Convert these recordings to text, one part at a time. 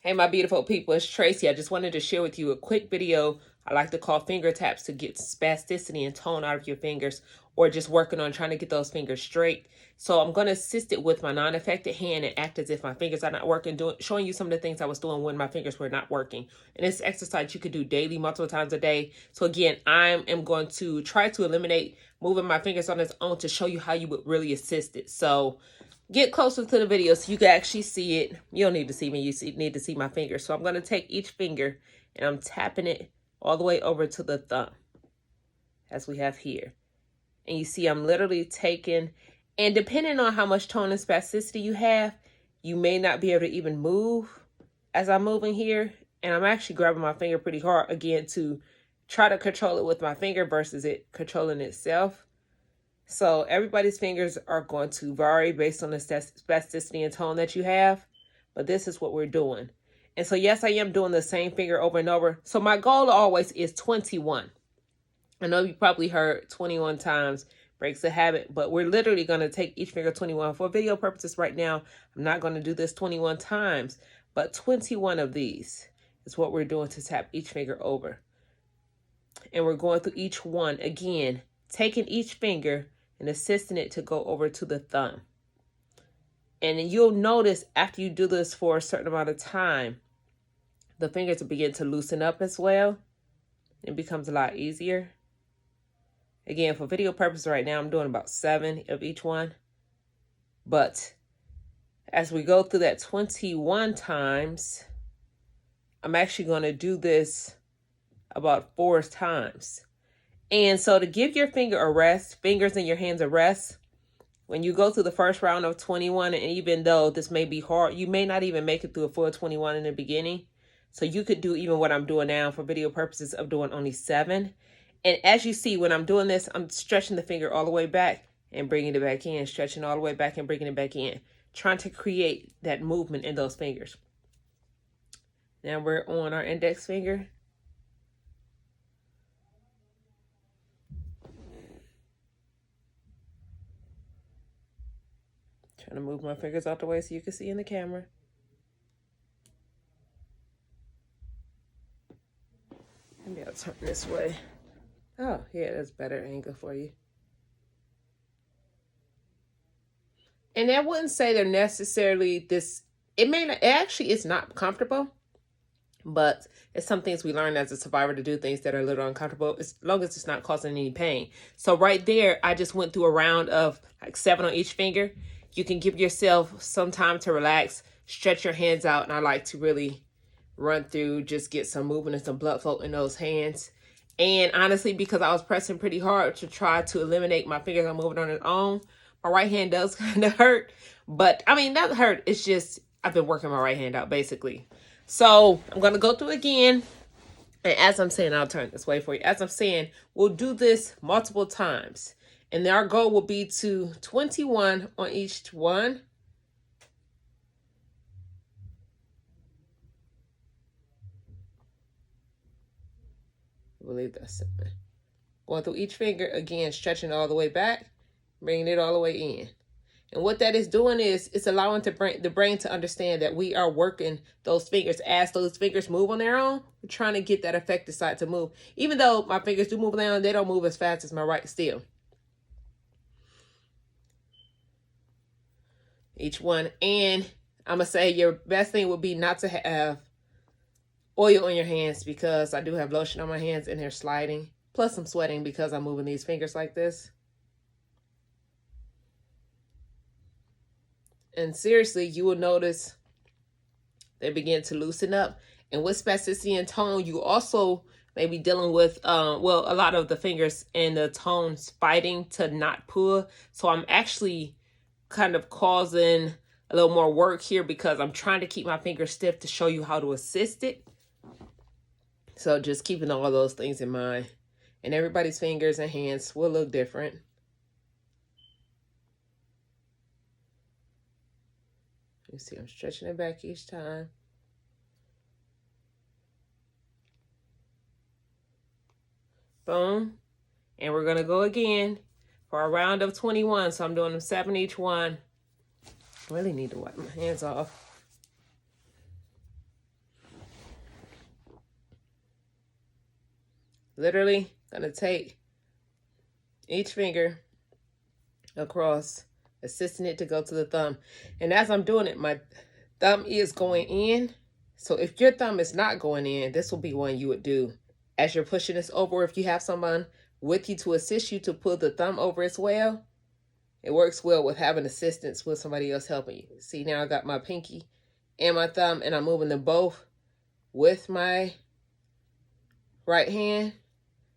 Hey, my beautiful people, it's Tracy. I just wanted to share with you a quick video I like to call finger taps to get spasticity and tone out of your fingers, or just working on trying to get those fingers straight. So I'm going to assist it with my non-affected hand and act as if my fingers are not working, showing you some of the things I was doing when my fingers were not working. And this exercise you could do daily, multiple times a day. So again, I am going to try to eliminate moving my fingers on its own to show you how you would really assist it. So get closer to the video so you can actually see it. You don't need to see me, need to see my fingers. So I'm going to take each finger and I'm tapping it all the way over to the thumb, as we have here. And you see I'm literally taking, and depending on how much tone and spasticity you have, you may not be able to even move as I'm moving here. And I'm actually grabbing my finger pretty hard, again, to try to control it with my finger versus it controlling itself. So everybody's fingers are going to vary based on the spasticity and tone that you have, but this is what we're doing. And so yes, I am doing the same finger over and over. So my goal always is 21. I know you probably heard 21 times breaks the habit, but we're literally going to take each finger 21. For video purposes right now, I'm not going to do this 21 times, but 21 of these is what we're doing to tap each finger over. And we're going through each one, again, taking each finger and assisting it to go over to the thumb. And you'll notice after you do this for a certain amount of time, the fingers will begin to loosen up as well. It becomes a lot easier. Again, for video purposes right now, I'm doing about 7 of each one. But as we go through that 21 times, I'm actually going to do this about 4 times. And so to give your finger a rest, fingers in your hands a rest, when you go through the first round of 21, and even though this may be hard, you may not even make it through a full 21 in the beginning. So you could do even what I'm doing now for video purposes of doing only 7. And as you see, when I'm doing this, I'm stretching the finger all the way back and bringing it back in, stretching all the way back and bringing it back in, trying to create that movement in those fingers. Now we're on our index finger. Trying to move my fingers out the way so you can see in the camera. Maybe I'll turn this way. Oh, yeah, that's better angle for you. And I wouldn't say they're necessarily this, it may not, actually it's not comfortable, but it's some things we learn as a survivor to do things that are a little uncomfortable, as long as it's not causing any pain. So right there, I just went through a round of like 7 on each finger. You can give yourself some time to relax, stretch your hands out, and I like to really run through, just get some movement and some blood flow in those hands. And honestly, because I was pressing pretty hard to try to eliminate my fingers on moving on its own, my right hand does kind of hurt. But I mean, that hurt. It's just, I've been working my right hand out basically. So I'm going to go through again. And as I'm saying, I'll turn this way for you. As I'm saying, we'll do this multiple times. And our goal will be to 21 on each one. I believe that's 7. Going through each finger, again, stretching all the way back, bringing it all the way in. And what that is doing is it's allowing the brain to understand that we are working those fingers. As those fingers move on their own, we're trying to get that affected side to move. Even though my fingers do move down, they don't move as fast as my right still. Each one. And I'm going to say your best thing would be not to have oil on your hands, because I do have lotion on my hands and they're sliding. Plus I'm sweating because I'm moving these fingers like this. And seriously, you will notice they begin to loosen up. And with spasticity and tone, you also may be dealing with, well, a lot of the fingers and the tones fighting to not pull. So I'm actually kind of causing a little more work here because I'm trying to keep my fingers stiff to show you how to assist it. So just keeping all those things in mind. And everybody's fingers and hands will look different. You see, I'm stretching it back each time. Boom. And we're going to go again for a round of 21. So I'm doing them 7 each one. I really need to wipe my hands off. Literally gonna take each finger across, assisting it to go to the thumb. And as I'm doing it, my thumb is going in. So if your thumb is not going in, this will be one you would do as you're pushing this over. If you have someone with you to assist you to pull the thumb over as well, it works well with having assistance with somebody else helping you. See, now I got my pinky and my thumb, and I'm moving them both with my right hand.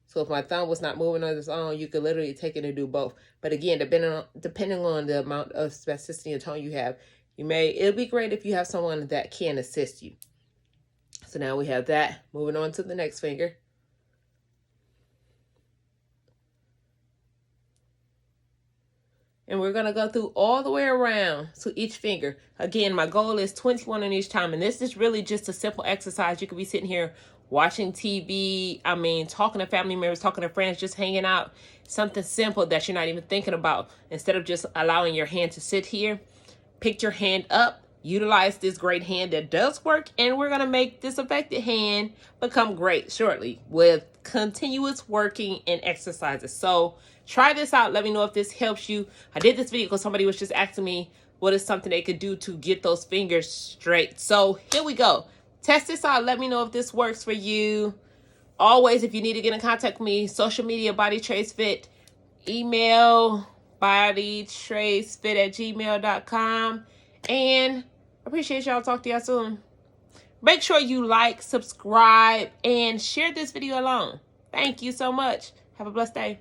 So if my thumb was not moving on its own, you could literally take it and do both. But again, depending on the amount of spasticity and tone you have, it'll be great if you have someone that can assist you. So now we have that. Moving on to the next finger. And we're going to go through all the way around to each finger. Again, my goal is 21 on each time. And this is really just a simple exercise. You could be sitting here watching TV, talking to family members, talking to friends, just hanging out. Something simple that you're not even thinking about. Instead of just allowing your hand to sit here, pick your hand up. Utilize this great hand that does work, and we're going to make this affected hand become great shortly with continuous working and exercises. So try this out. Let me know if this helps you. I did this video because somebody was just asking me what is something they could do to get those fingers straight. So here we go. Test this out. Let me know if this works for you. Always, if you need to get in contact with me, social media, Body Trace Fit, email bodytracefit@gmail.com. And I appreciate y'all. Talk to y'all soon. Make sure you like, subscribe, and share this video along. Thank you so much. Have a blessed day.